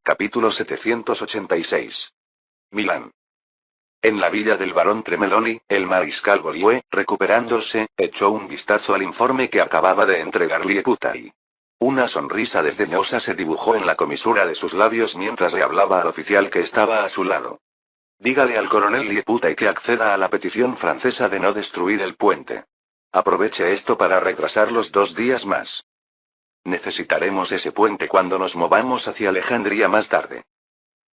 Capítulo 786. Milán. En la villa del barón Tremeloni, el mariscal Beaulieu, recuperándose, echó un vistazo al informe que acababa de entregar Lieputai. Una sonrisa desdeñosa se dibujó en la comisura de sus labios mientras le hablaba al oficial que estaba a su lado. Dígale al coronel Lieputai que acceda a la petición francesa de no destruir el puente. Aproveche esto para retrasarlos 2 días más. Necesitaremos ese puente cuando nos movamos hacia Alejandría más tarde.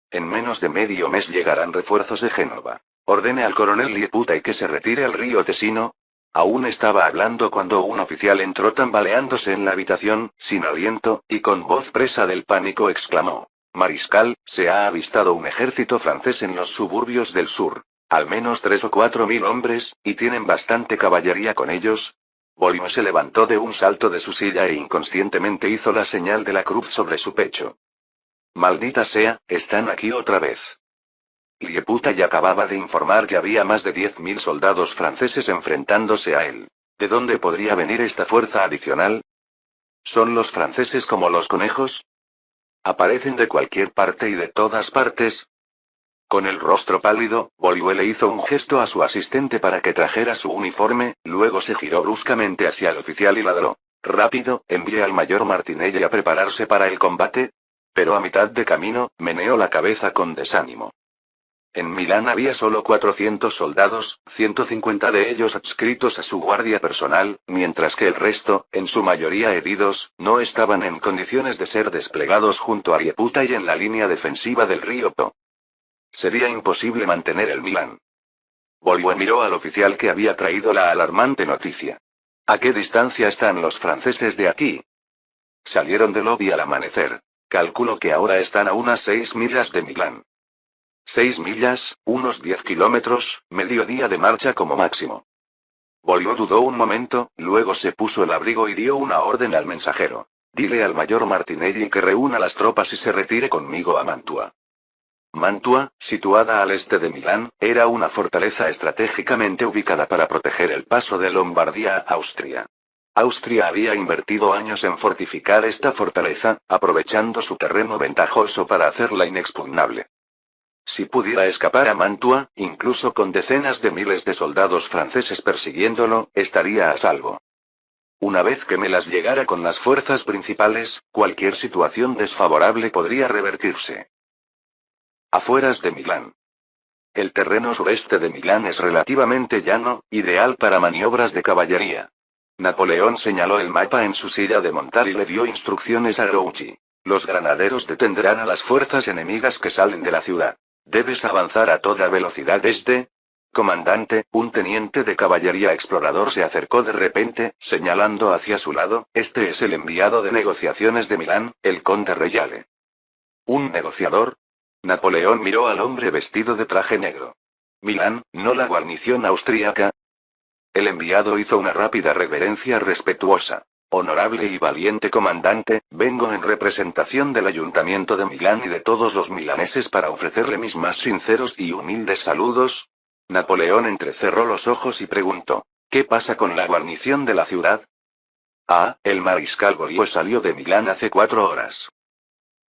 En menos de medio mes llegarán refuerzos de Génova. Ordene al coronel Lieputai que se retire al río Tesino. Aún estaba hablando cuando un oficial entró tambaleándose en la habitación, sin aliento, y con voz presa del pánico exclamó: Mariscal, se ha avistado un ejército francés en los suburbios del sur. Al menos 3 o 4 mil hombres, y tienen bastante caballería con ellos. Beaulieu se levantó de un salto de su silla e inconscientemente hizo la señal de la cruz sobre su pecho. Maldita sea, están aquí otra vez. Lieputai acababa de informar que había más de 10.000 soldados franceses enfrentándose a él. ¿De dónde podría venir esta fuerza adicional? ¿Son los franceses como los conejos? ¿Aparecen de cualquier parte y de todas partes? Con el rostro pálido, Beaulieu le hizo un gesto a su asistente para que trajera su uniforme, luego se giró bruscamente hacia el oficial y ladró: Rápido, envíe al mayor Martinelli a prepararse para el combate. Pero a mitad de camino, meneó la cabeza con desánimo. En Milán había solo 400 soldados, 150 de ellos adscritos a su guardia personal, mientras que el resto, en su mayoría heridos, no estaban en condiciones de ser desplegados junto a Lieputai en la línea defensiva del río Po. Sería imposible mantener el Milán. Beaulieu miró al oficial que había traído la alarmante noticia. ¿A qué distancia están los franceses de aquí? Salieron de Lodi al amanecer. Calculo que ahora están a unas 6 millas de Milán. 6 millas, unos 10 kilómetros, medio día de marcha como máximo. Beaulieu dudó un momento, luego se puso el abrigo y dio una orden al mensajero. Dile al mayor Martinelli que reúna las tropas y se retire conmigo a Mantua. Mantua, situada al este de Milán, era una fortaleza estratégicamente ubicada para proteger el paso de Lombardía a Austria. Austria había invertido años en fortificar esta fortaleza, aprovechando su terreno ventajoso para hacerla inexpugnable. Si pudiera escapar a Mantua, incluso con decenas de miles de soldados franceses persiguiéndolo, estaría a salvo. Una vez que Melas llegara con las fuerzas principales, cualquier situación desfavorable podría revertirse. Afueras de Milán. El terreno sureste de Milán es relativamente llano, ideal para maniobras de caballería. Napoleón señaló el mapa en su silla de montar y le dio instrucciones a Grouchy. Los granaderos detendrán a las fuerzas enemigas que salen de la ciudad. Debes avanzar a toda velocidad desde... Comandante, un teniente de caballería explorador se acercó de repente, señalando hacia su lado. Este es el enviado de negociaciones de Milán, el conde Reale. ¿Un negociador? Napoleón miró al hombre vestido de traje negro. Milán, no la guarnición austríaca. El enviado hizo una rápida reverencia respetuosa. Honorable y valiente comandante, vengo en representación del Ayuntamiento de Milán y de todos los milaneses para ofrecerle mis más sinceros y humildes saludos. Napoleón entrecerró los ojos y preguntó: ¿Qué pasa con la guarnición de la ciudad? Ah, el mariscal Beaulieu salió de Milán hace 4 horas.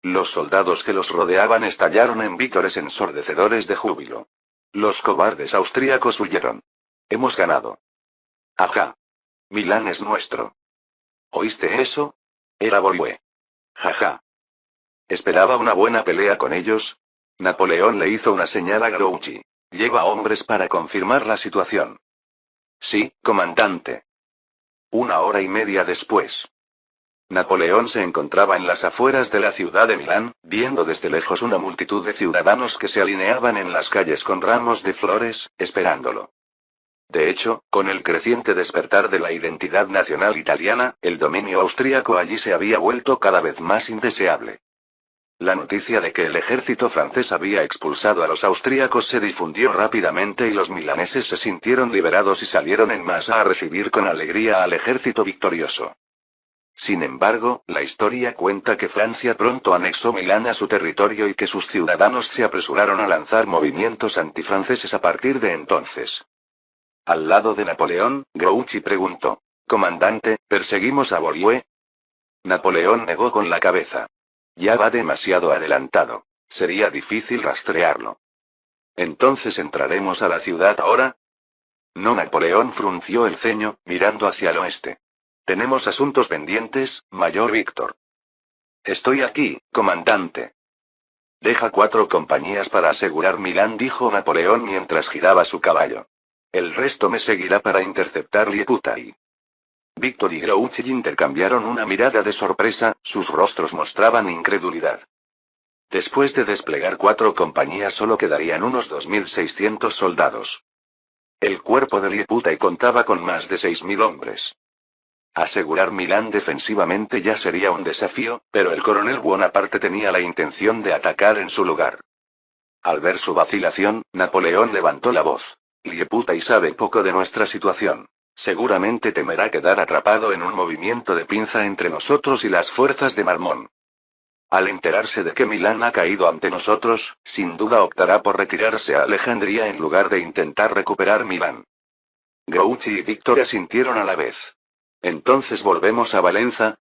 Los soldados que los rodeaban estallaron en vítores ensordecedores de júbilo. Los cobardes austríacos huyeron. Hemos ganado. Ajá. Milán es nuestro. ¿Oíste eso? Era Beaulieu. Jaja. ¿Esperaba una buena pelea con ellos? Napoleón le hizo una señal a Grouchy. Lleva hombres para confirmar la situación. Sí, comandante. 1 hora y media después. Napoleón se encontraba en las afueras de la ciudad de Milán, viendo desde lejos una multitud de ciudadanos que se alineaban en las calles con ramos de flores, esperándolo. De hecho, con el creciente despertar de la identidad nacional italiana, el dominio austríaco allí se había vuelto cada vez más indeseable. La noticia de que el ejército francés había expulsado a los austríacos se difundió rápidamente y los milaneses se sintieron liberados y salieron en masa a recibir con alegría al ejército victorioso. Sin embargo, la historia cuenta que Francia pronto anexó Milán a su territorio y que sus ciudadanos se apresuraron a lanzar movimientos antifranceses a partir de entonces. Al lado de Napoleón, Grouchy preguntó: Comandante, ¿perseguimos a Beaulieu? Napoleón negó con la cabeza. Ya va demasiado adelantado. Sería difícil rastrearlo. ¿Entonces entraremos a la ciudad ahora? No. Napoleón frunció el ceño, mirando hacia el oeste. Tenemos asuntos pendientes, Mayor Víctor. Estoy aquí, comandante. Deja 4 compañías para asegurar Milán, dijo Napoleón mientras giraba su caballo. El resto me seguirá para interceptar Liputay. Víctor y Grouchy intercambiaron una mirada de sorpresa, sus rostros mostraban incredulidad. Después de desplegar 4 compañías solo quedarían unos 2600 soldados. El cuerpo de Liputay contaba con más de 6000 hombres. Asegurar Milán defensivamente ya sería un desafío, pero el coronel Bonaparte tenía la intención de atacar en su lugar. Al ver su vacilación, Napoleón levantó la voz. Liputay sabe poco de nuestra situación. Seguramente temerá quedar atrapado en un movimiento de pinza entre nosotros y las fuerzas de Marmont. Al enterarse de que Milán ha caído ante nosotros, sin duda optará por retirarse a Alejandría en lugar de intentar recuperar Milán. Grouchy y Víctor asintieron a la vez. ¿Entonces volvemos a Valenza?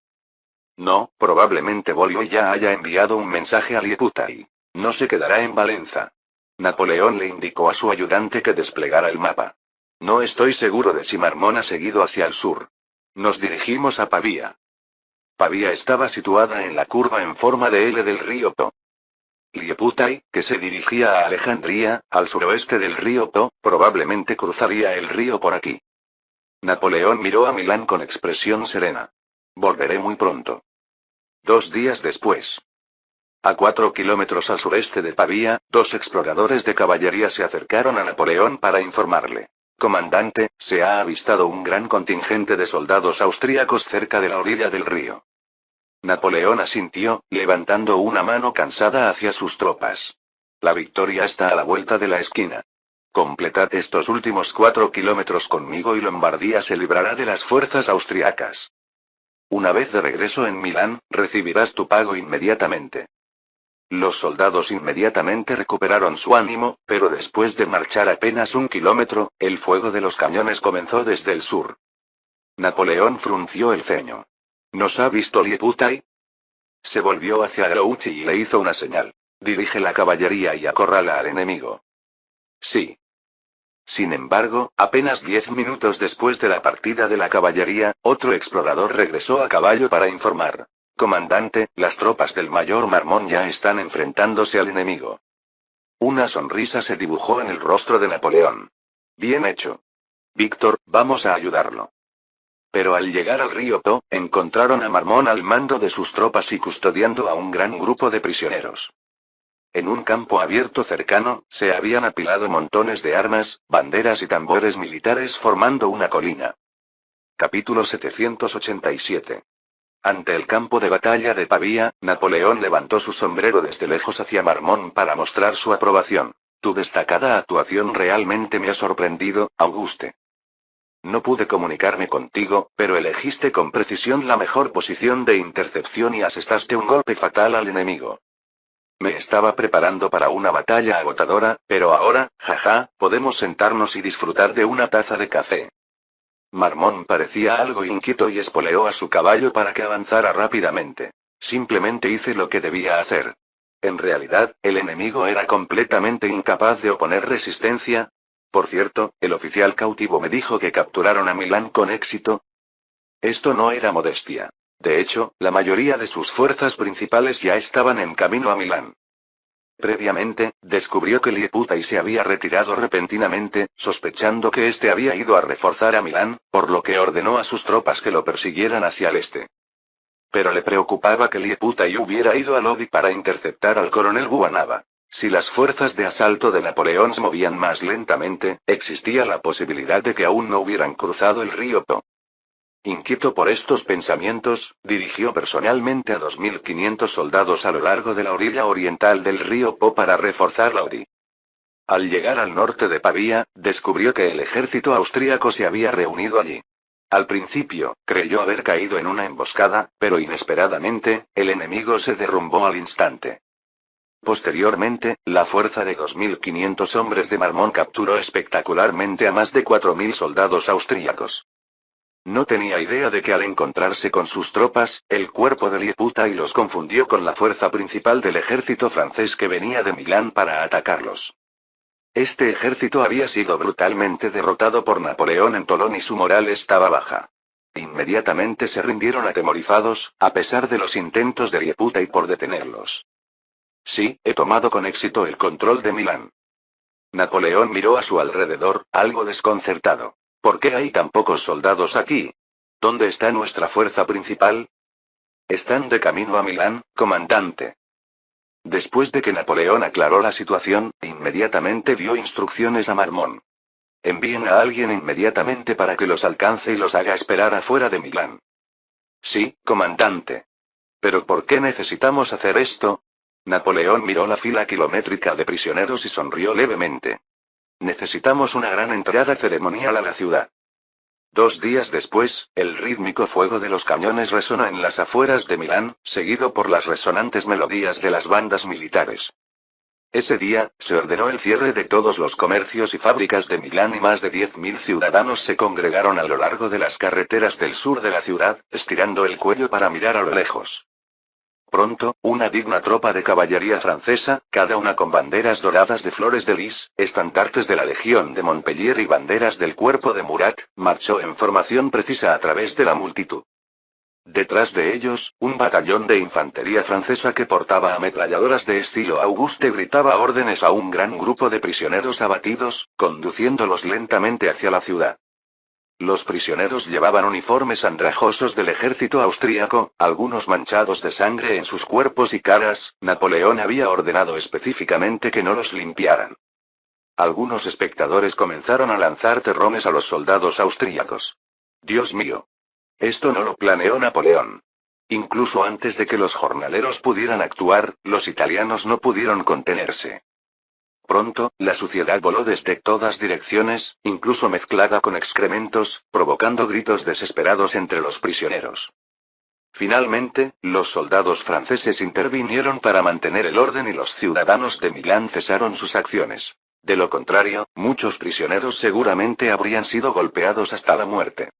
No, probablemente Bolívar ya haya enviado un mensaje a Liputay. No se quedará en Valenza. Napoleón le indicó a su ayudante que desplegara el mapa. No estoy seguro de si Marmont ha seguido hacia el sur. Nos dirigimos a Pavía. Pavía estaba situada en la curva en forma de L del río Po. Liputay, que se dirigía a Alejandría, al suroeste del río Po, probablemente cruzaría el río por aquí. Napoleón miró a Milán con expresión serena. Volveré muy pronto. 2 días después. A 4 kilómetros al sureste de Pavía, 2 exploradores de caballería se acercaron a Napoleón para informarle. Comandante, se ha avistado un gran contingente de soldados austríacos cerca de la orilla del río. Napoleón asintió, levantando una mano cansada hacia sus tropas. La victoria está a la vuelta de la esquina. Completad estos últimos 4 kilómetros conmigo y Lombardía se librará de las fuerzas austriacas. Una vez de regreso en Milán, recibirás tu pago inmediatamente. Los soldados inmediatamente recuperaron su ánimo, pero después de marchar apenas 1 kilómetro, el fuego de los cañones comenzó desde el sur. Napoleón frunció el ceño. ¿Nos ha visto Liputay? Se volvió hacia Grouchy y le hizo una señal. Dirige la caballería y acorrala al enemigo. Sí. Sin embargo, apenas 10 minutos después de la partida de la caballería, otro explorador regresó a caballo para informar. Comandante, las tropas del mayor Marmont ya están enfrentándose al enemigo. Una sonrisa se dibujó en el rostro de Napoleón. Bien hecho. Víctor, vamos a ayudarlo. Pero al llegar al río Po, encontraron a Marmont al mando de sus tropas y custodiando a un gran grupo de prisioneros. En un campo abierto cercano, se habían apilado montones de armas, banderas y tambores militares formando una colina. Capítulo 787. Ante el campo de batalla de Pavía, Napoleón levantó su sombrero desde lejos hacia Marmont para mostrar su aprobación. Tu destacada actuación realmente me ha sorprendido, Auguste. No pude comunicarme contigo, pero elegiste con precisión la mejor posición de intercepción y asestaste un golpe fatal al enemigo. Me estaba preparando para una batalla agotadora, pero ahora, jaja, podemos sentarnos y disfrutar de una taza de café. Marmont parecía algo inquieto y espoleó a su caballo para que avanzara rápidamente. Simplemente hice lo que debía hacer. En realidad, el enemigo era completamente incapaz de oponer resistencia. Por cierto, el oficial cautivo me dijo que capturaron a Milán con éxito. Esto no era modestia. De hecho, la mayoría de sus fuerzas principales ya estaban en camino a Milán. Previamente, descubrió que Liputay se había retirado repentinamente, sospechando que éste había ido a reforzar a Milán, por lo que ordenó a sus tropas que lo persiguieran hacia el este. Pero le preocupaba que Liputay hubiera ido a Lodi para interceptar al coronel Buonaparte. Si las fuerzas de asalto de Napoleón se movían más lentamente, existía la posibilidad de que aún no hubieran cruzado el río Po. Inquieto por estos pensamientos, dirigió personalmente a 2500 soldados a lo largo de la orilla oriental del río Po para reforzar Lodi. Al llegar al norte de Pavía, descubrió que el ejército austríaco se había reunido allí. Al principio, creyó haber caído en una emboscada, pero inesperadamente, el enemigo se derrumbó al instante. Posteriormente, la fuerza de 2500 hombres de Marmont capturó espectacularmente a más de 4000 soldados austríacos. No tenía idea de que al encontrarse con sus tropas, el cuerpo de Lieputa los confundió con la fuerza principal del ejército francés que venía de Milán para atacarlos. Este ejército había sido brutalmente derrotado por Napoleón en Tolón y su moral estaba baja. Inmediatamente se rindieron atemorizados, a pesar de los intentos de Lieputa por detenerlos. Sí, he tomado con éxito el control de Milán. Napoleón miró a su alrededor, algo desconcertado. ¿Por qué hay tan pocos soldados aquí? ¿Dónde está nuestra fuerza principal? Están de camino a Milán, comandante. Después de que Napoleón aclaró la situación, inmediatamente dio instrucciones a Marmont. Envíen a alguien inmediatamente para que los alcance y los haga esperar afuera de Milán. Sí, comandante. ¿Pero por qué necesitamos hacer esto? Napoleón miró la fila kilométrica de prisioneros y sonrió levemente. Necesitamos una gran entrada ceremonial a la ciudad. 2 días después, el rítmico fuego de los cañones resonó en las afueras de Milán, seguido por las resonantes melodías de las bandas militares. Ese día, se ordenó el cierre de todos los comercios y fábricas de Milán y más de 10.000 ciudadanos se congregaron a lo largo de las carreteras del sur de la ciudad, estirando el cuello para mirar a lo lejos. Pronto, una digna tropa de caballería francesa, cada una con banderas doradas de flores de lis, estandartes de la Legión de Montpellier y banderas del cuerpo de Murat, marchó en formación precisa a través de la multitud. Detrás de ellos, un batallón de infantería francesa que portaba ametralladoras de estilo Auguste gritaba órdenes a un gran grupo de prisioneros abatidos, conduciéndolos lentamente hacia la ciudad. Los prisioneros llevaban uniformes andrajosos del ejército austríaco, algunos manchados de sangre en sus cuerpos y caras. Napoleón había ordenado específicamente que no los limpiaran. Algunos espectadores comenzaron a lanzar terrones a los soldados austríacos. Dios mío. Esto no lo planeó Napoleón. Incluso antes de que los jornaleros pudieran actuar, los italianos no pudieron contenerse. Pronto, la suciedad voló desde todas direcciones, incluso mezclada con excrementos, provocando gritos desesperados entre los prisioneros. Finalmente, los soldados franceses intervinieron para mantener el orden y los ciudadanos de Milán cesaron sus acciones. De lo contrario, muchos prisioneros seguramente habrían sido golpeados hasta la muerte.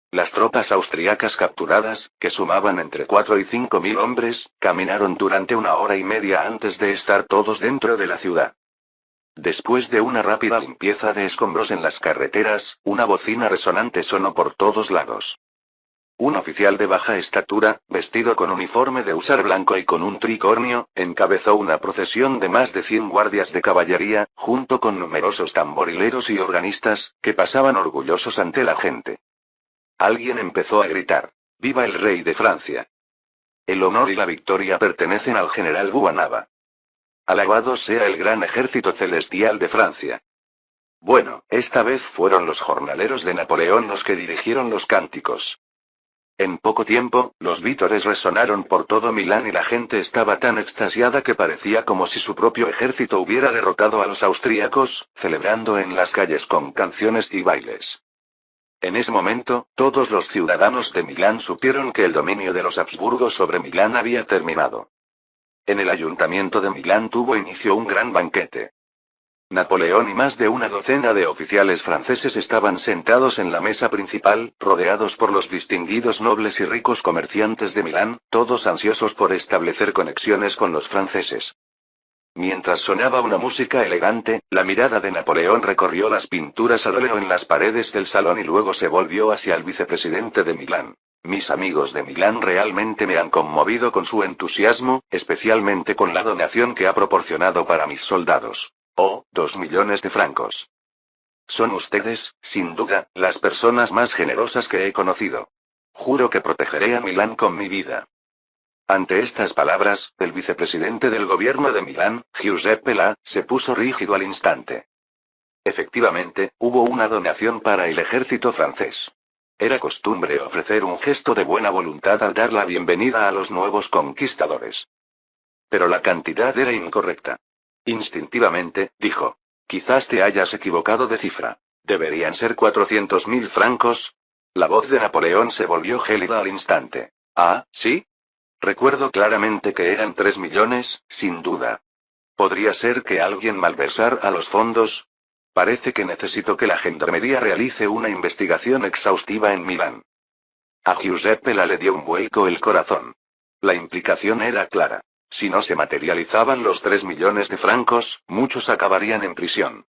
Las tropas austriacas capturadas, que sumaban entre 4 y 5.000 hombres, caminaron durante 1 hora y media antes de estar todos dentro de la ciudad. Después de una rápida limpieza de escombros en las carreteras, una bocina resonante sonó por todos lados. Un oficial de baja estatura, vestido con uniforme de húsar blanco y con un tricornio, encabezó una procesión de más de 100 guardias de caballería, junto con numerosos tamborileros y organistas, que pasaban orgullosos ante la gente. Alguien empezó a gritar: ¡Viva el rey de Francia! El honor y la victoria pertenecen al general Buonaparte. Alabado sea el gran ejército celestial de Francia. Bueno, esta vez fueron los jornaleros de Napoleón los que dirigieron los cánticos. En poco tiempo, los vítores resonaron por todo Milán y la gente estaba tan extasiada que parecía como si su propio ejército hubiera derrotado a los austríacos, celebrando en las calles con canciones y bailes. En ese momento, todos los ciudadanos de Milán supieron que el dominio de los Habsburgos sobre Milán había terminado. En el ayuntamiento de Milán tuvo inicio un gran banquete. Napoleón y más de una docena de oficiales franceses estaban sentados en la mesa principal, rodeados por los distinguidos nobles y ricos comerciantes de Milán, todos ansiosos por establecer conexiones con los franceses. Mientras sonaba una música elegante, la mirada de Napoleón recorrió las pinturas al óleo en las paredes del salón y luego se volvió hacia el vicepresidente de Milán. Mis amigos de Milán realmente me han conmovido con su entusiasmo, especialmente con la donación que ha proporcionado para mis soldados. Oh, 2 millones de francos. Son ustedes, sin duda, las personas más generosas que he conocido. Juro que protegeré a Milán con mi vida. Ante estas palabras, el vicepresidente del gobierno de Milán, Giuseppe La, se puso rígido al instante. Efectivamente, hubo una donación para el ejército francés. Era costumbre ofrecer un gesto de buena voluntad al dar la bienvenida a los nuevos conquistadores. Pero la cantidad era incorrecta. Instintivamente, dijo: quizás te hayas equivocado de cifra. ¿Deberían ser 400.000 francos? La voz de Napoleón se volvió gélida al instante. Ah, ¿sí? Recuerdo claramente que eran 3 millones, sin duda. ¿Podría ser que alguien malversara los fondos? Parece que necesito que la gendarmería realice una investigación exhaustiva en Milán. A Giuseppe le dio un vuelco el corazón. La implicación era clara. Si no se materializaban los 3 millones de francos, muchos acabarían en prisión.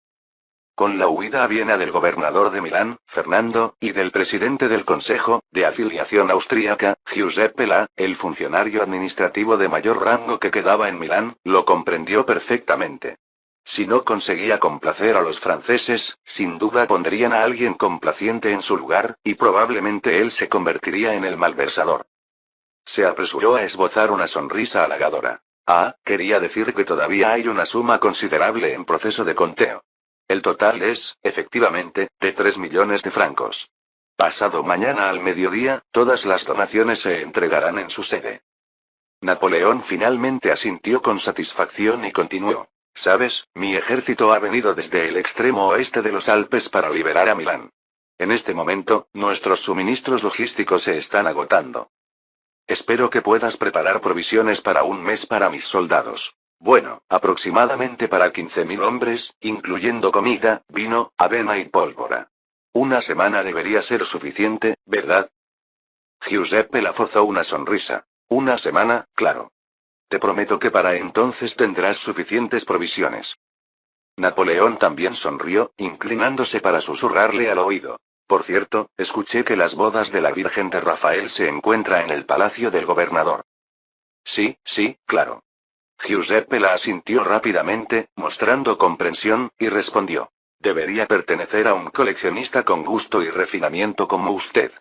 Con la huida a Viena del gobernador de Milán, Fernando, y del presidente del Consejo, de afiliación austríaca, Giuseppe La, el funcionario administrativo de mayor rango que quedaba en Milán, lo comprendió perfectamente. Si no conseguía complacer a los franceses, sin duda pondrían a alguien complaciente en su lugar, y probablemente él se convertiría en el malversador. Se apresuró a esbozar una sonrisa halagadora. Ah, quería decir que todavía hay una suma considerable en proceso de conteo. El total es, efectivamente, de 3 millones de francos. Pasado mañana al mediodía, todas las donaciones se entregarán en su sede. Napoleón finalmente asintió con satisfacción y continuó. Sabes, mi ejército ha venido desde el extremo oeste de los Alpes para liberar a Milán. En este momento, nuestros suministros logísticos se están agotando. Espero que puedas preparar provisiones para un mes para mis soldados. Bueno, aproximadamente para 15.000 hombres, incluyendo comida, vino, avena y pólvora. Una semana debería ser suficiente, ¿verdad? Giuseppe la forzó una sonrisa. Una semana, claro. Te prometo que para entonces tendrás suficientes provisiones. Napoleón también sonrió, inclinándose para susurrarle al oído. Por cierto, escuché que las bodas de la Virgen de Rafael se encuentran en el palacio del gobernador. Sí, sí, claro. Giuseppe la asintió rápidamente, mostrando comprensión, y respondió. Debería pertenecer a un coleccionista con gusto y refinamiento como usted.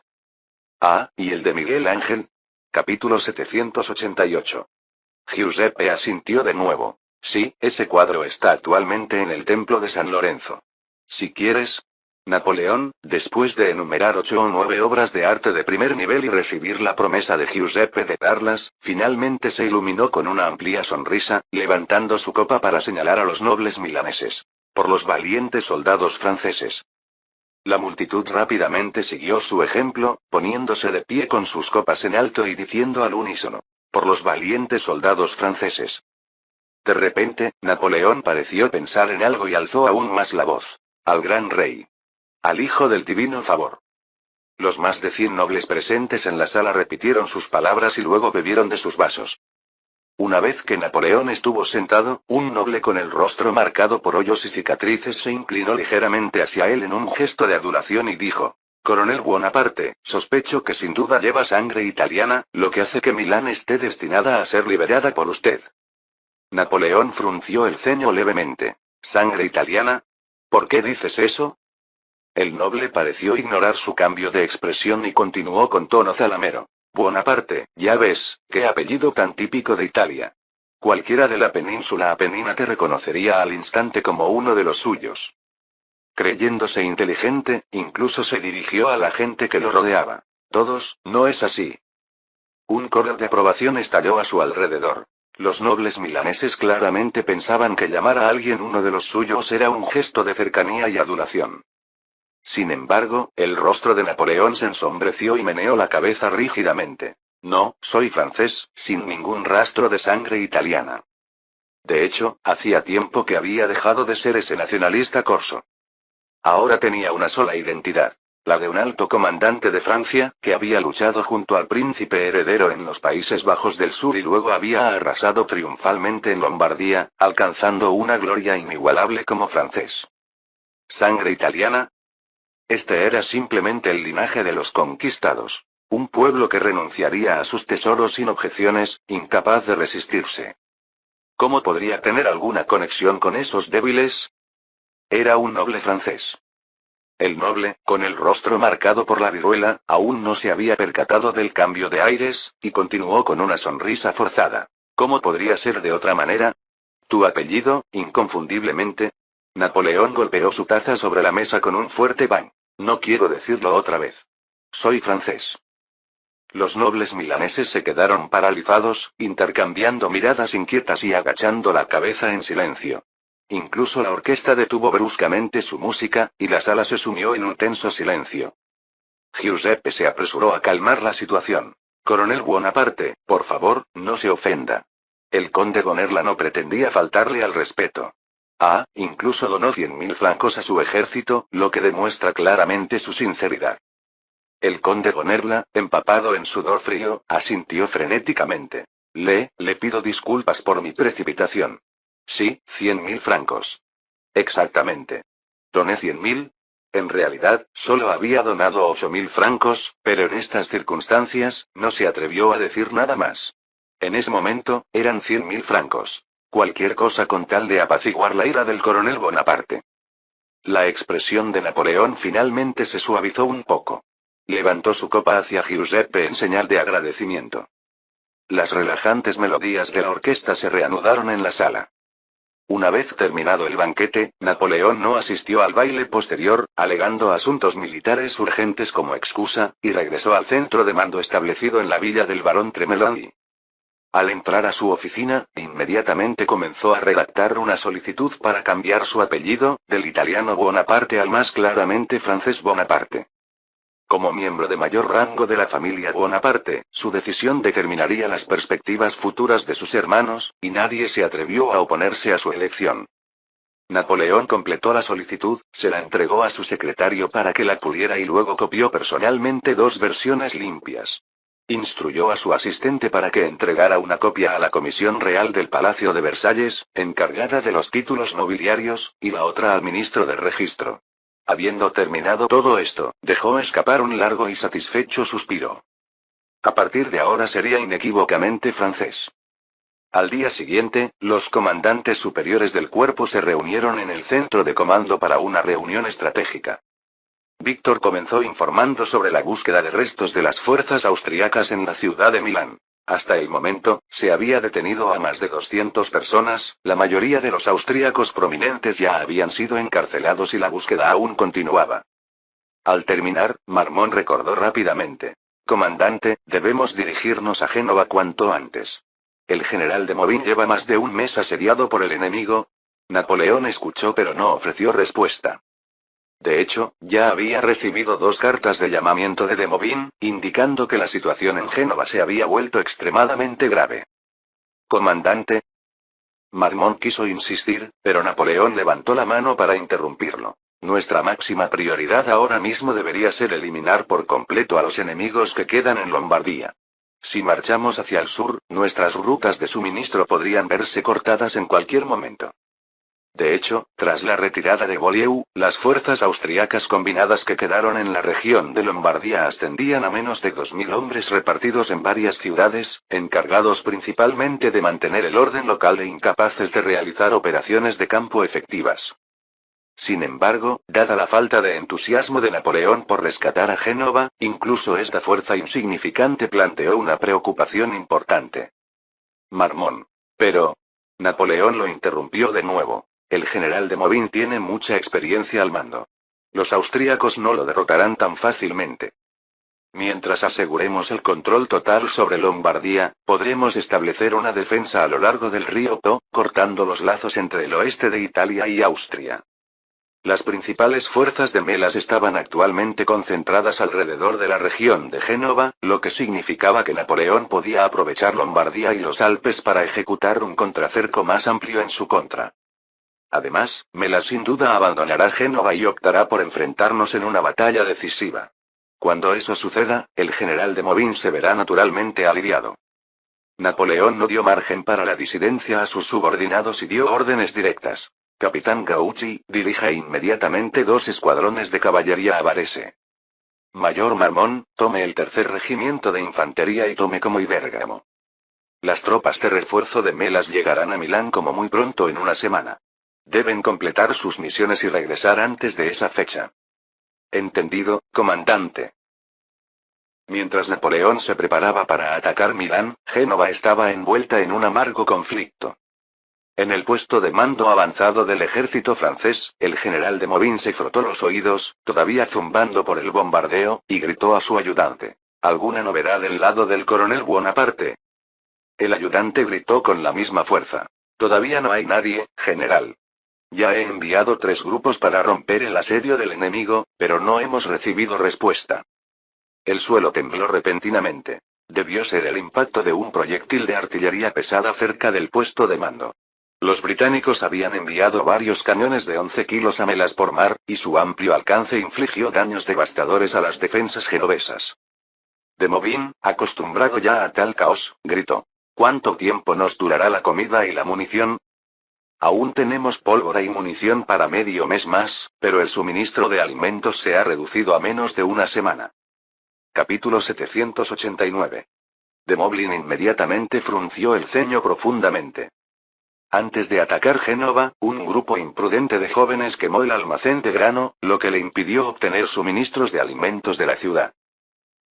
Ah, ¿y el de Miguel Ángel? Capítulo 788. Giuseppe asintió de nuevo. Sí, ese cuadro está actualmente en el templo de San Lorenzo. Si quieres. Napoleón, después de enumerar 8 o 9 obras de arte de primer nivel y recibir la promesa de Giuseppe de darlas, finalmente se iluminó con una amplia sonrisa, levantando su copa para señalar a los nobles milaneses. Por los valientes soldados franceses. La multitud rápidamente siguió su ejemplo, poniéndose de pie con sus copas en alto y diciendo al unísono. Por los valientes soldados franceses. De repente, Napoleón pareció pensar en algo y alzó aún más la voz. Al gran rey. Al hijo del divino favor. Los más de 100 nobles presentes en la sala repitieron sus palabras y luego bebieron de sus vasos. Una vez que Napoleón estuvo sentado, un noble con el rostro marcado por hoyos y cicatrices se inclinó ligeramente hacia él en un gesto de adulación y dijo. Coronel Bonaparte, sospecho que sin duda lleva sangre italiana, lo que hace que Milán esté destinada a ser liberada por usted. Napoleón frunció el ceño levemente. ¿Sangre italiana? ¿Por qué dices eso? El noble pareció ignorar su cambio de expresión y continuó con tono zalamero. Bonaparte, ya ves, qué apellido tan típico de Italia. Cualquiera de la península apenina te reconocería al instante como uno de los suyos. Creyéndose inteligente, incluso se dirigió a la gente que lo rodeaba. Todos, ¿no es así? Un coro de aprobación estalló a su alrededor. Los nobles milaneses claramente pensaban que llamar a alguien uno de los suyos era un gesto de cercanía y adulación. Sin embargo, el rostro de Napoleón se ensombreció y meneó la cabeza rígidamente. No, soy francés, sin ningún rastro de sangre italiana. De hecho, hacía tiempo que había dejado de ser ese nacionalista corso. Ahora tenía una sola identidad. La de un alto comandante de Francia, que había luchado junto al príncipe heredero en los Países Bajos del Sur y luego había arrasado triunfalmente en Lombardía, alcanzando una gloria inigualable como francés. ¿Sangre italiana? Este era simplemente el linaje de los conquistados. Un pueblo que renunciaría a sus tesoros sin objeciones, incapaz de resistirse. ¿Cómo podría tener alguna conexión con esos débiles? Era un noble francés. El noble, con el rostro marcado por la viruela, aún no se había percatado del cambio de aires, y continuó con una sonrisa forzada. ¿Cómo podría ser de otra manera? Tu apellido, inconfundiblemente. Napoleón golpeó su taza sobre la mesa con un fuerte bang. No quiero decirlo otra vez. Soy francés. Los nobles milaneses se quedaron paralizados, intercambiando miradas inquietas y agachando la cabeza en silencio. Incluso la orquesta detuvo bruscamente su música, y la sala se sumió en un tenso silencio. Giuseppe se apresuró a calmar la situación. Coronel Bonaparte, por favor, no se ofenda. El conde Gonerla no pretendía faltarle al respeto. Incluso donó 100.000 francos a su ejército, lo que demuestra claramente su sinceridad. El conde Gonerla, empapado en sudor frío, asintió frenéticamente. Le pido disculpas por mi precipitación. Sí, 100.000 francos. Exactamente. ¿Doné 100.000? En realidad, solo había donado 8.000 francos, pero en estas circunstancias, no se atrevió a decir nada más. En ese momento, eran 100.000 francos. Cualquier cosa con tal de apaciguar la ira del coronel Bonaparte. La expresión de Napoleón finalmente se suavizó un poco. Levantó su copa hacia Giuseppe en señal de agradecimiento. Las relajantes melodías de la orquesta se reanudaron en la sala. Una vez terminado el banquete, Napoleón no asistió al baile posterior, alegando asuntos militares urgentes como excusa, y regresó al centro de mando establecido en la villa del barón Tremeloni. Al entrar a su oficina, inmediatamente comenzó a redactar una solicitud para cambiar su apellido, del italiano Bonaparte al más claramente francés Bonaparte. Como miembro de mayor rango de la familia Bonaparte, su decisión determinaría las perspectivas futuras de sus hermanos, y nadie se atrevió a oponerse a su elección. Napoleón completó la solicitud, se la entregó a su secretario para que la puliera y luego copió personalmente 2 versiones limpias. Instruyó a su asistente para que entregara una copia a la Comisión Real del Palacio de Versalles, encargada de los títulos nobiliarios, y la otra al ministro de Registro. Habiendo terminado todo esto, dejó escapar un largo y satisfecho suspiro. A partir de ahora sería inequívocamente francés. Al día siguiente, los comandantes superiores del cuerpo se reunieron en el centro de comando para una reunión estratégica. Víctor comenzó informando sobre la búsqueda de restos de las fuerzas austriacas en la ciudad de Milán. Hasta el momento, se había detenido a más de 200 personas, la mayoría de los austríacos prominentes ya habían sido encarcelados y la búsqueda aún continuaba. Al terminar, Marmont recordó rápidamente. Comandante, debemos dirigirnos a Génova cuanto antes. El general de Movin lleva más de un mes asediado por el enemigo. Napoleón escuchó pero no ofreció respuesta. De hecho, ya había recibido 2 cartas de llamamiento de Movin, indicando que la situación en Génova se había vuelto extremadamente grave. Comandante. Marmont quiso insistir, pero Napoleón levantó la mano para interrumpirlo. Nuestra máxima prioridad ahora mismo debería ser eliminar por completo a los enemigos que quedan en Lombardía. Si marchamos hacia el sur, nuestras rutas de suministro podrían verse cortadas en cualquier momento. De hecho, tras la retirada de Beaulieu, las fuerzas austriacas combinadas que quedaron en la región de Lombardía ascendían a menos de 2.000 hombres repartidos en varias ciudades, encargados principalmente de mantener el orden local e incapaces de realizar operaciones de campo efectivas. Sin embargo, dada la falta de entusiasmo de Napoleón por rescatar a Génova, incluso esta fuerza insignificante planteó una preocupación importante. Marmont. Pero. Napoleón lo interrumpió de nuevo. El general de Movin tiene mucha experiencia al mando. Los austríacos no lo derrotarán tan fácilmente. Mientras aseguremos el control total sobre Lombardía, podremos establecer una defensa a lo largo del río Po, cortando los lazos entre el oeste de Italia y Austria. Las principales fuerzas de Melas estaban actualmente concentradas alrededor de la región de Génova, lo que significaba que Napoleón podía aprovechar Lombardía y los Alpes para ejecutar un contracerco más amplio en su contra. Además, Melas sin duda abandonará Génova y optará por enfrentarnos en una batalla decisiva. Cuando eso suceda, el general de Movin se verá naturalmente aliviado. Napoleón no dio margen para la disidencia a sus subordinados y dio órdenes directas. Capitán Gauchi, dirija inmediatamente 2 escuadrones de caballería a Varese. Mayor Marmont, tome el 3er regimiento de infantería y tome Como y Bérgamo. Las tropas de refuerzo de Melas llegarán a Milán como muy pronto en una semana. Deben completar sus misiones y regresar antes de esa fecha. Entendido, comandante. Mientras Napoleón se preparaba para atacar Milán, Génova estaba envuelta en un amargo conflicto. En el puesto de mando avanzado del ejército francés, el general de Movin se frotó los oídos, todavía zumbando por el bombardeo, y gritó a su ayudante. ¿Alguna novedad del lado del coronel Bonaparte? El ayudante gritó con la misma fuerza. Todavía no hay nadie, general. Ya he enviado 3 grupos para romper el asedio del enemigo, pero no hemos recibido respuesta. El suelo tembló repentinamente. Debió ser el impacto de un proyectil de artillería pesada cerca del puesto de mando. Los británicos habían enviado varios cañones de 11 kilos a Melas por mar, y su amplio alcance infligió daños devastadores a las defensas genovesas. De Movin, acostumbrado ya a tal caos, gritó. ¿Cuánto tiempo nos durará la comida y la munición? Aún tenemos pólvora y munición para medio mes más, pero el suministro de alimentos se ha reducido a menos de una semana. Capítulo 789. De Moblin inmediatamente frunció el ceño profundamente. Antes de atacar Génova, un grupo imprudente de jóvenes quemó el almacén de grano, lo que le impidió obtener suministros de alimentos de la ciudad.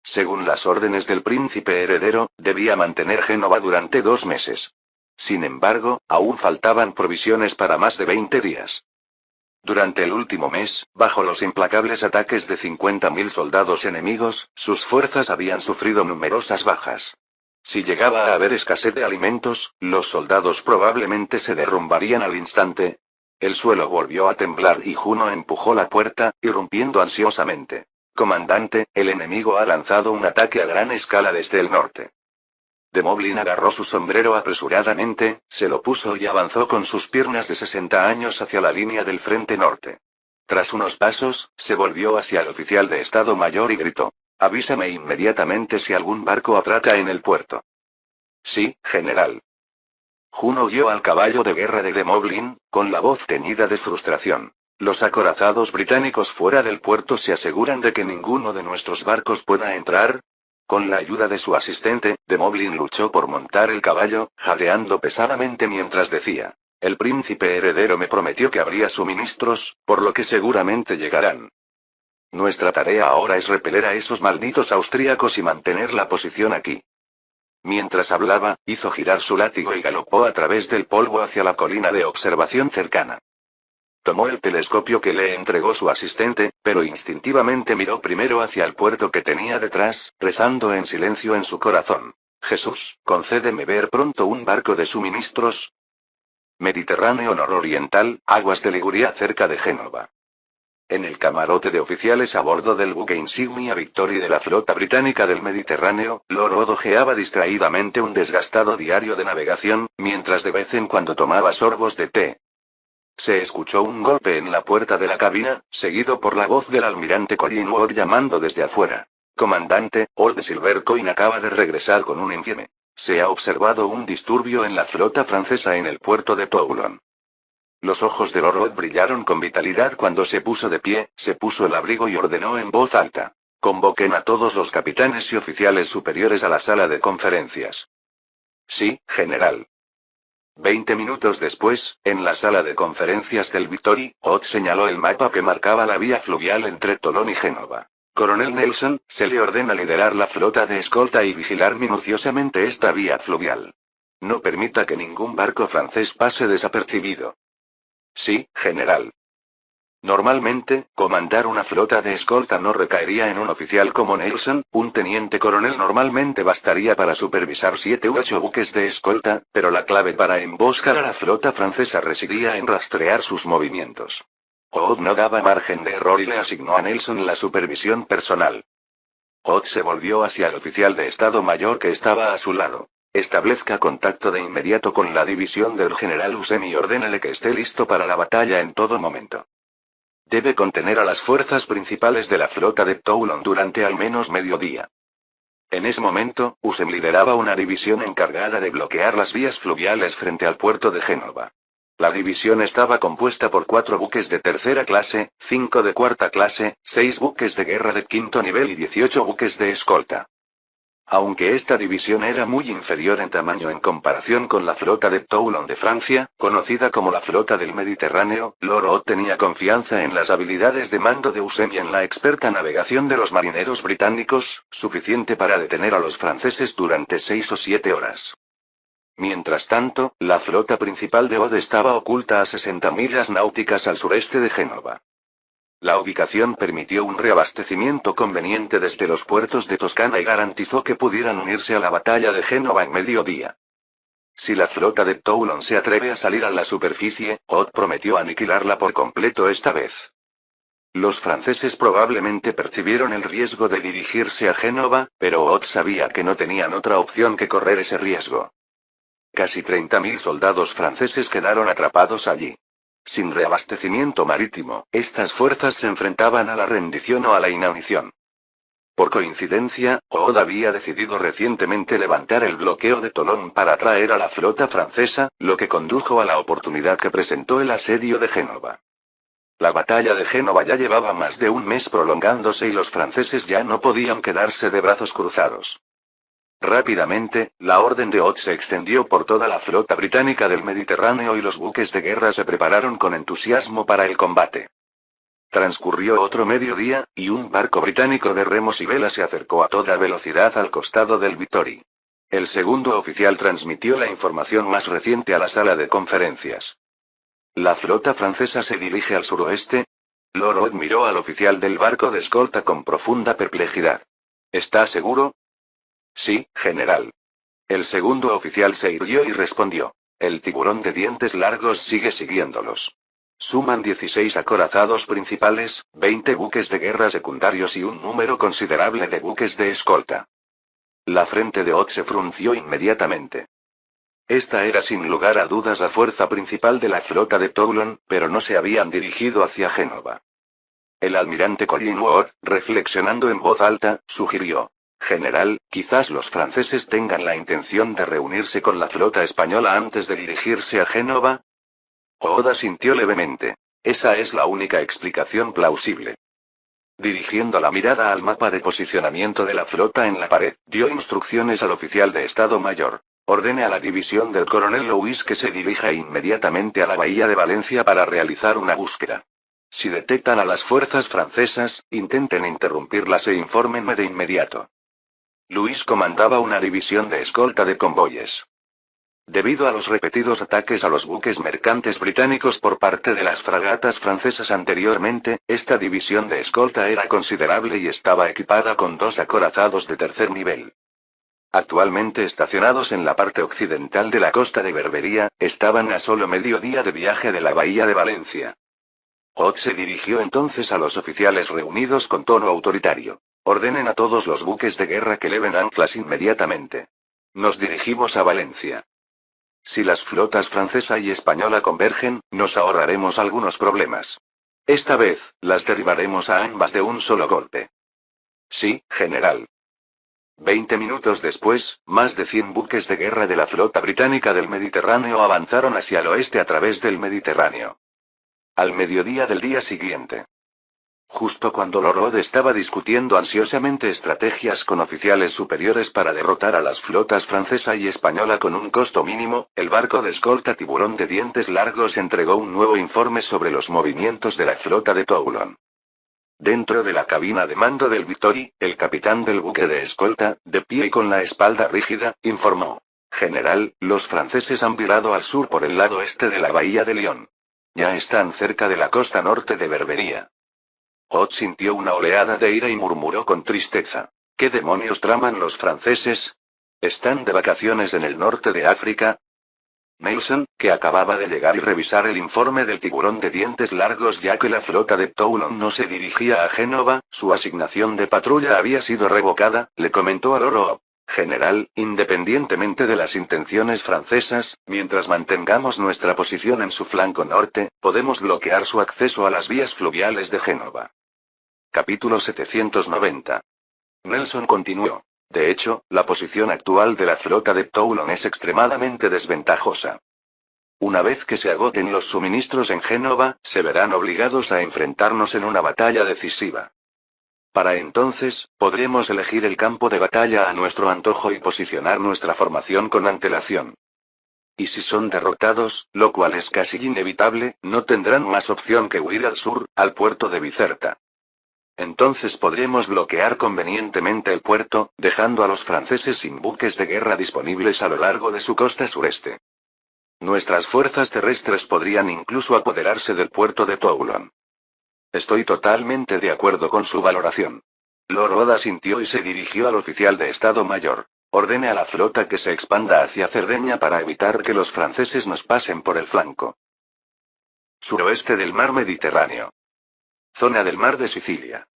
Según las órdenes del príncipe heredero, debía mantener Génova durante 2 meses. Sin embargo, aún faltaban provisiones para más de 20 días. Durante el último mes, bajo los implacables ataques de 50.000 soldados enemigos, sus fuerzas habían sufrido numerosas bajas. Si llegaba a haber escasez de alimentos, los soldados probablemente se derrumbarían al instante. El suelo volvió a temblar y Juno empujó la puerta, irrumpiendo ansiosamente. Comandante, el enemigo ha lanzado un ataque a gran escala desde el norte. De Moblin agarró su sombrero apresuradamente, se lo puso y avanzó con sus piernas de 60 años hacia la línea del frente norte. Tras unos pasos, se volvió hacia el oficial de Estado Mayor y gritó. Avísame inmediatamente si algún barco atraca en el puerto. Sí, general. Juno guió al caballo de guerra de Moblin, con la voz teñida de frustración. Los acorazados británicos fuera del puerto se aseguran de que ninguno de nuestros barcos pueda entrar. Con la ayuda de su asistente, de Moblin luchó por montar el caballo, jadeando pesadamente mientras decía. El príncipe heredero me prometió que habría suministros, por lo que seguramente llegarán. Nuestra tarea ahora es repeler a esos malditos austríacos y mantener la posición aquí. Mientras hablaba, hizo girar su látigo y galopó a través del polvo hacia la colina de observación cercana. Tomó el telescopio que le entregó su asistente, pero instintivamente miró primero hacia el puerto que tenía detrás, rezando en silencio en su corazón. Jesús, concédeme ver pronto un barco de suministros. Mediterráneo nororiental, aguas de Liguria cerca de Génova. En el camarote de oficiales a bordo del buque insignia Victory de la flota británica del Mediterráneo, Lord Odd hojeaba distraídamente un desgastado diario de navegación, mientras de vez en cuando tomaba sorbos de té. Se escuchó un golpe en la puerta de la cabina, seguido por la voz del almirante Collingwood llamando desde afuera. Comandante, Old Silvercoin acaba de regresar con un informe. Se ha observado un disturbio en la flota francesa en el puerto de Toulon. Los ojos de Lord Odd brillaron con vitalidad cuando se puso de pie, se puso el abrigo y ordenó en voz alta. Convoquen a todos los capitanes y oficiales superiores a la sala de conferencias. Sí, general. 20 minutos después, en la sala de conferencias del Victory, Odd señaló el mapa que marcaba la vía fluvial entre Tolón y Génova. Coronel Nelson, se le ordena liderar la flota de escolta y vigilar minuciosamente esta vía fluvial. No permita que ningún barco francés pase desapercibido. Sí, general. Normalmente, comandar una flota de escolta no recaería en un oficial como Nelson, un teniente coronel normalmente bastaría para supervisar 7 u 8 buques de escolta, pero la clave para emboscar a la flota francesa residía en rastrear sus movimientos. Odd no daba margen de error y le asignó a Nelson la supervisión personal. Odd se volvió hacia el oficial de Estado Mayor que estaba a su lado. Establezca contacto de inmediato con la división del general Hussein y ordénele que esté listo para la batalla en todo momento. Debe contener a las fuerzas principales de la flota de Toulon durante al menos mediodía. En ese momento, Hussein lideraba una división encargada de bloquear las vías fluviales frente al puerto de Génova. La división estaba compuesta por 4 buques de tercera clase, 5 de cuarta clase, 6 buques de guerra de quinto nivel y 18 buques de escolta. Aunque esta división era muy inferior en tamaño en comparación con la flota de Toulon de Francia, conocida como la flota del Mediterráneo, Lord Odd tenía confianza en las habilidades de mando de Hussein y en la experta navegación de los marineros británicos, suficiente para detener a los franceses durante 6 o 7 horas. Mientras tanto, la flota principal de Odd estaba oculta a 60 millas náuticas al sureste de Génova. La ubicación permitió un reabastecimiento conveniente desde los puertos de Toscana y garantizó que pudieran unirse a la batalla de Génova en mediodía. Si la flota de Toulon se atreve a salir a la superficie, Odd prometió aniquilarla por completo esta vez. Los franceses probablemente percibieron el riesgo de dirigirse a Génova, pero Odd sabía que no tenían otra opción que correr ese riesgo. Casi 30.000 soldados franceses quedaron atrapados allí. Sin reabastecimiento marítimo, estas fuerzas se enfrentaban a la rendición o a la inanición. Por coincidencia, Oda había decidido recientemente levantar el bloqueo de Tolón para atraer a la flota francesa, lo que condujo a la oportunidad que presentó el asedio de Génova. La batalla de Génova ya llevaba más de un mes prolongándose y los franceses ya no podían quedarse de brazos cruzados. Rápidamente, la orden de Oth se extendió por toda la flota británica del Mediterráneo y los buques de guerra se prepararon con entusiasmo para el combate. Transcurrió otro mediodía, y un barco británico de remos y velas se acercó a toda velocidad al costado del Victory. El segundo oficial transmitió la información más reciente a la sala de conferencias. La flota francesa se dirige al suroeste. Lord Oth miró al oficial del barco de escolta con profunda perplejidad. ¿Está seguro? Sí, general. El segundo oficial se irguió y respondió. El tiburón de dientes largos sigue siguiéndolos. Suman 16 acorazados principales, 20 buques de guerra secundarios y un número considerable de buques de escolta. La frente de Oth se frunció inmediatamente. Esta era sin lugar a dudas la fuerza principal de la flota de Toulon, pero no se habían dirigido hacia Génova. El almirante Collingwood, reflexionando en voz alta, sugirió. General, quizás los franceses tengan la intención de reunirse con la flota española antes de dirigirse a Génova. Oda sintió levemente. Esa es la única explicación plausible. Dirigiendo la mirada al mapa de posicionamiento de la flota en la pared, dio instrucciones al oficial de Estado Mayor. Ordene a la división del coronel Louis que se dirija inmediatamente a la bahía de Valencia para realizar una búsqueda. Si detectan a las fuerzas francesas, intenten interrumpirlas e infórmenme de inmediato. Louis comandaba una división de escolta de convoyes. Debido a los repetidos ataques a los buques mercantes británicos por parte de las fragatas francesas anteriormente, esta división de escolta era considerable y estaba equipada con 2 acorazados de tercer nivel. Actualmente estacionados en la parte occidental de la costa de Berbería, estaban a solo medio día de viaje de la bahía de Valencia. Oth se dirigió entonces a los oficiales reunidos con tono autoritario. Ordenen a todos los buques de guerra que leven anclas inmediatamente. Nos dirigimos a Valencia. Si las flotas francesa y española convergen, nos ahorraremos algunos problemas. Esta vez, las derribaremos a ambas de un solo golpe. Sí, general. 20 minutos después, más de 100 buques de guerra de la flota británica del Mediterráneo avanzaron hacia el oeste a través del Mediterráneo. Al mediodía del día siguiente. Justo cuando Lord Oth estaba discutiendo ansiosamente estrategias con oficiales superiores para derrotar a las flotas francesa y española con un costo mínimo, el barco de escolta Tiburón de dientes largos entregó un nuevo informe sobre los movimientos de la flota de Toulon. Dentro de la cabina de mando del Victory, el capitán del buque de escolta, de pie y con la espalda rígida, informó. General, los franceses han virado al sur por el lado este de la bahía de Lyon. Ya están cerca de la costa norte de Berbería. Oth sintió una oleada de ira y murmuró con tristeza. ¿Qué demonios traman los franceses? ¿Están de vacaciones en el norte de África? Nelson, que acababa de llegar y revisar el informe del tiburón de dientes largos ya que la flota de Toulon no se dirigía a Génova, su asignación de patrulla había sido revocada, le comentó a Lord Oth. General, independientemente de las intenciones francesas, mientras mantengamos nuestra posición en su flanco norte, podemos bloquear su acceso a las vías fluviales de Génova. Capítulo 790. Nelson continuó. De hecho, la posición actual de la flota de Toulon es extremadamente desventajosa. Una vez que se agoten los suministros en Génova, se verán obligados a enfrentarnos en una batalla decisiva. Para entonces, podremos elegir el campo de batalla a nuestro antojo y posicionar nuestra formación con antelación. Y si son derrotados, lo cual es casi inevitable, no tendrán más opción que huir al sur, al puerto de Bizerta. Entonces podremos bloquear convenientemente el puerto, dejando a los franceses sin buques de guerra disponibles a lo largo de su costa sureste. Nuestras fuerzas terrestres podrían incluso apoderarse del puerto de Toulon. Estoy totalmente de acuerdo con su valoración. Lord Oth asintió y se dirigió al oficial de Estado Mayor. Ordene a la flota que se expanda hacia Cerdeña para evitar que los franceses nos pasen por el flanco. Suroeste del mar Mediterráneo. Zona del mar de Sicilia.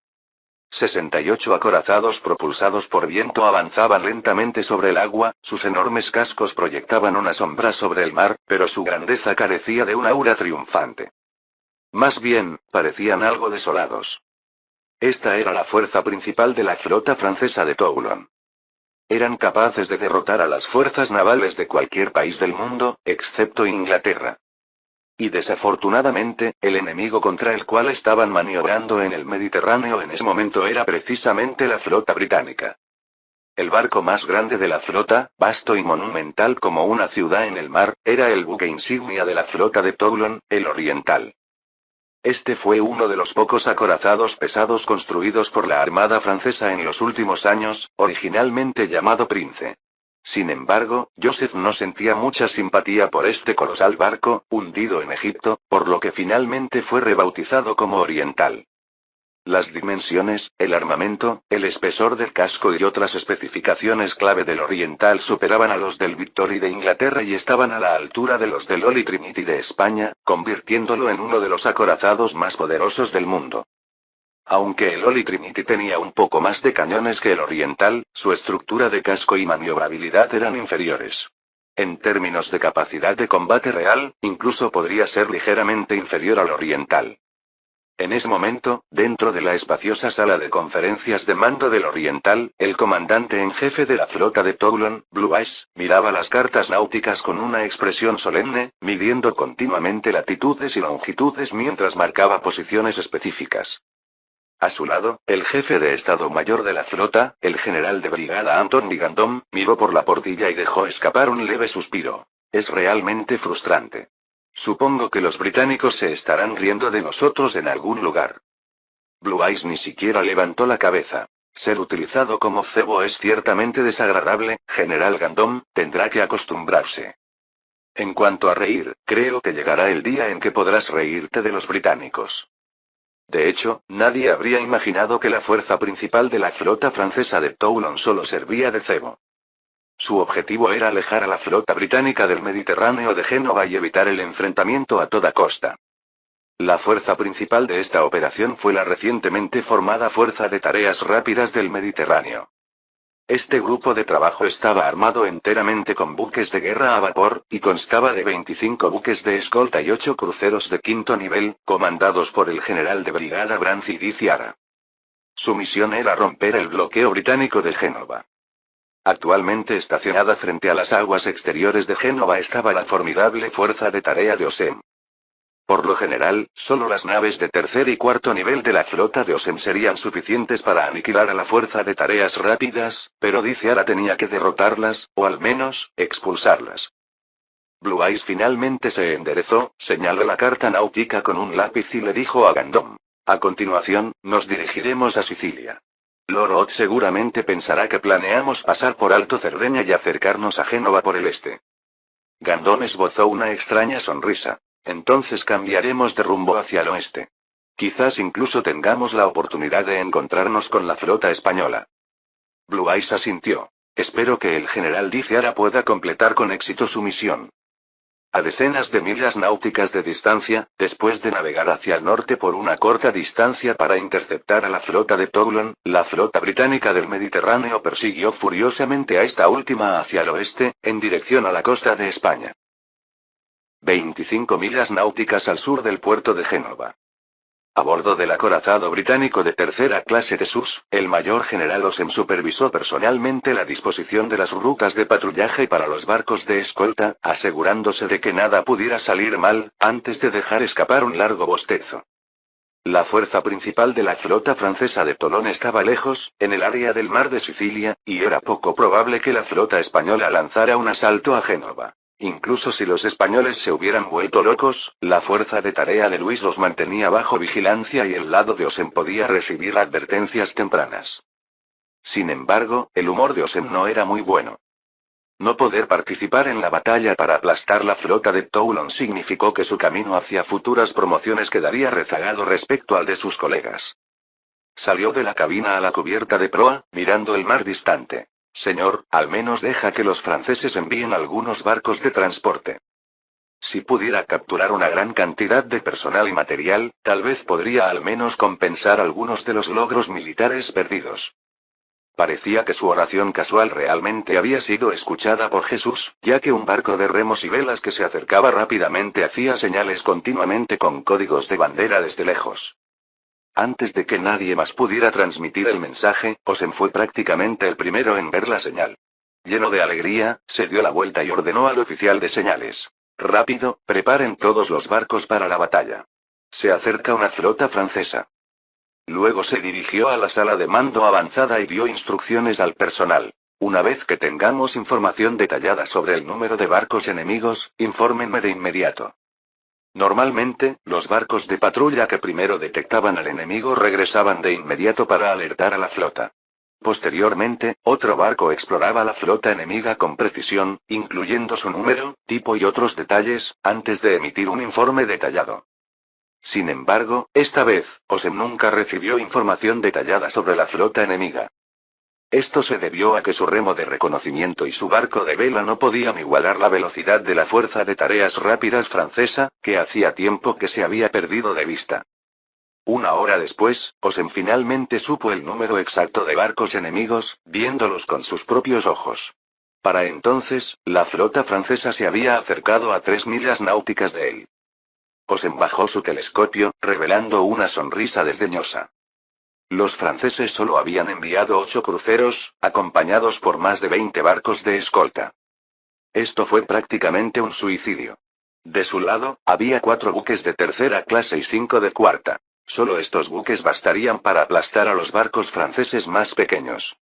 68 acorazados propulsados por viento avanzaban lentamente sobre el agua, sus enormes cascos proyectaban una sombra sobre el mar, pero su grandeza carecía de un aura triunfante. Más bien, parecían algo desolados. Esta era la fuerza principal de la flota francesa de Toulon. Eran capaces de derrotar a las fuerzas navales de cualquier país del mundo, excepto Inglaterra. Y desafortunadamente, el enemigo contra el cual estaban maniobrando en el Mediterráneo en ese momento era precisamente la flota británica. El barco más grande de la flota, vasto y monumental como una ciudad en el mar, era el buque insignia de la flota de Toulon, el Oriental. Este fue uno de los pocos acorazados pesados construidos por la Armada francesa en los últimos años, originalmente llamado Prince. Sin embargo, Joseph no sentía mucha simpatía por este colosal barco, hundido en Egipto, por lo que finalmente fue rebautizado como Oriental. Las dimensiones, el armamento, el espesor del casco y otras especificaciones clave del Oriental superaban a los del Victory de Inglaterra y estaban a la altura de los del Holy Trinity de España, convirtiéndolo en uno de los acorazados más poderosos del mundo. Aunque el Holy Trinity tenía un poco más de cañones que el Oriental, su estructura de casco y maniobrabilidad eran inferiores. En términos de capacidad de combate real, incluso podría ser ligeramente inferior al Oriental. En ese momento, dentro de la espaciosa sala de conferencias de mando del Oriental, el comandante en jefe de la flota de Toulon, Blue Eyes, miraba las cartas náuticas con una expresión solemne, midiendo continuamente latitudes y longitudes mientras marcaba posiciones específicas. A su lado, el jefe de Estado Mayor de la flota, el general de brigada Anthony Gandom, miró por la portilla y dejó escapar un leve suspiro. Es realmente frustrante. Supongo que los británicos se estarán riendo de nosotros en algún lugar. Blue Eyes ni siquiera levantó la cabeza. Ser utilizado como cebo es ciertamente desagradable, General Gandom, tendrá que acostumbrarse. En cuanto a reír, creo que llegará el día en que podrás reírte de los británicos. De hecho, nadie habría imaginado que la fuerza principal de la flota francesa de Toulon solo servía de cebo. Su objetivo era alejar a la flota británica del Mediterráneo de Génova y evitar el enfrentamiento a toda costa. La fuerza principal de esta operación fue la recientemente formada Fuerza de Tareas Rápidas del Mediterráneo. Este grupo de trabajo estaba armado enteramente con buques de guerra a vapor, y constaba de 25 buques de escolta y 8 cruceros de quinto nivel, comandados por el general de brigada Brancy Di Chiara. Su misión era romper el bloqueo británico de Génova. Actualmente estacionada frente a las aguas exteriores de Génova estaba la formidable fuerza de tarea de Osem. Por lo general, solo las naves de tercer y cuarto nivel de la flota de Osem serían suficientes para aniquilar a la fuerza de tareas rápidas, pero Di Chiara tenía que derrotarlas, o al menos, expulsarlas. Blue Eyes finalmente se enderezó, señaló la carta náutica con un lápiz y le dijo a Gandom: a continuación, nos dirigiremos a Sicilia. Lord Ott seguramente pensará que planeamos pasar por Alto Cerdeña y acercarnos a Génova por el este. Gandom esbozó una extraña sonrisa. Entonces cambiaremos de rumbo hacia el oeste. Quizás incluso tengamos la oportunidad de encontrarnos con la flota española. Blue Eyes asintió. Espero que el general Di Chiara pueda completar con éxito su misión. A decenas de millas náuticas de distancia, después de navegar hacia el norte por una corta distancia para interceptar a la flota de Toulon, la flota británica del Mediterráneo persiguió furiosamente a esta última hacia el oeste, en dirección a la costa de España. 25 millas náuticas al sur del puerto de Génova. A bordo del acorazado británico de tercera clase de Sus, el mayor general Osem supervisó personalmente la disposición de las rutas de patrullaje para los barcos de escolta, asegurándose de que nada pudiera salir mal, antes de dejar escapar un largo bostezo. La fuerza principal de la flota francesa de Tolón estaba lejos, en el área del mar de Sicilia, y era poco probable que la flota española lanzara un asalto a Génova. Incluso si los españoles se hubieran vuelto locos, la fuerza de tarea de Luis los mantenía bajo vigilancia y el lado de Osem podía recibir advertencias tempranas. Sin embargo, el humor de Osem no era muy bueno. No poder participar en la batalla para aplastar la flota de Toulon significó que su camino hacia futuras promociones quedaría rezagado respecto al de sus colegas. Salió de la cabina a la cubierta de proa, mirando el mar distante. Señor, al menos deja que los franceses envíen algunos barcos de transporte. Si pudiera capturar una gran cantidad de personal y material, tal vez podría al menos compensar algunos de los logros militares perdidos. Parecía que su oración casual realmente había sido escuchada por Jesús, ya que un barco de remos y velas que se acercaba rápidamente hacía señales continuamente con códigos de bandera desde lejos. Antes de que nadie más pudiera transmitir el mensaje, Osem fue prácticamente el primero en ver la señal. Lleno de alegría, se dio la vuelta y ordenó al oficial de señales: «Rápido, preparen todos los barcos para la batalla. Se acerca una flota francesa». Luego se dirigió a la sala de mando avanzada y dio instrucciones al personal: «Una vez que tengamos información detallada sobre el número de barcos enemigos, infórmenme de inmediato». Normalmente, los barcos de patrulla que primero detectaban al enemigo regresaban de inmediato para alertar a la flota. Posteriormente, otro barco exploraba la flota enemiga con precisión, incluyendo su número, tipo y otros detalles, antes de emitir un informe detallado. Sin embargo, esta vez, Osem nunca recibió información detallada sobre la flota enemiga. Esto se debió a que su remo de reconocimiento y su barco de vela no podían igualar la velocidad de la fuerza de tareas rápidas francesa, que hacía tiempo que se había perdido de vista. Una hora después, Osem finalmente supo el número exacto de barcos enemigos, viéndolos con sus propios ojos. Para entonces, la flota francesa se había acercado a 3 millas náuticas de él. Osem bajó su telescopio, revelando una sonrisa desdeñosa. Los franceses solo habían enviado 8 cruceros, acompañados por más de 20 barcos de escolta. Esto fue prácticamente un suicidio. De su lado, había 4 buques de tercera clase y 5 de cuarta. Solo estos buques bastarían para aplastar a los barcos franceses más pequeños.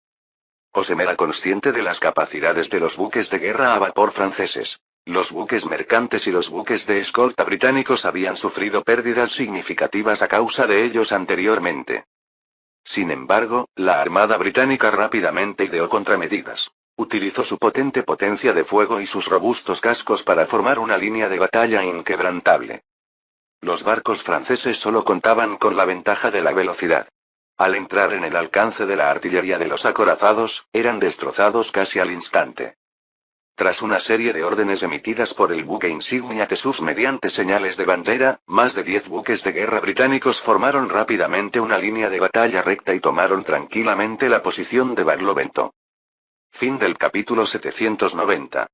Osem era consciente de las capacidades de los buques de guerra a vapor franceses. Los buques mercantes y los buques de escolta británicos habían sufrido pérdidas significativas a causa de ellos anteriormente. Sin embargo, la Armada Británica rápidamente ideó contramedidas. Utilizó su potente potencia de fuego y sus robustos cascos para formar una línea de batalla inquebrantable. Los barcos franceses solo contaban con la ventaja de la velocidad. Al entrar en el alcance de la artillería de los acorazados, eran destrozados casi al instante. Tras una serie de órdenes emitidas por el buque insignia Jesús mediante señales de bandera, más de 10 buques de guerra británicos formaron rápidamente una línea de batalla recta y tomaron tranquilamente la posición de Barlovento. Fin del capítulo 790.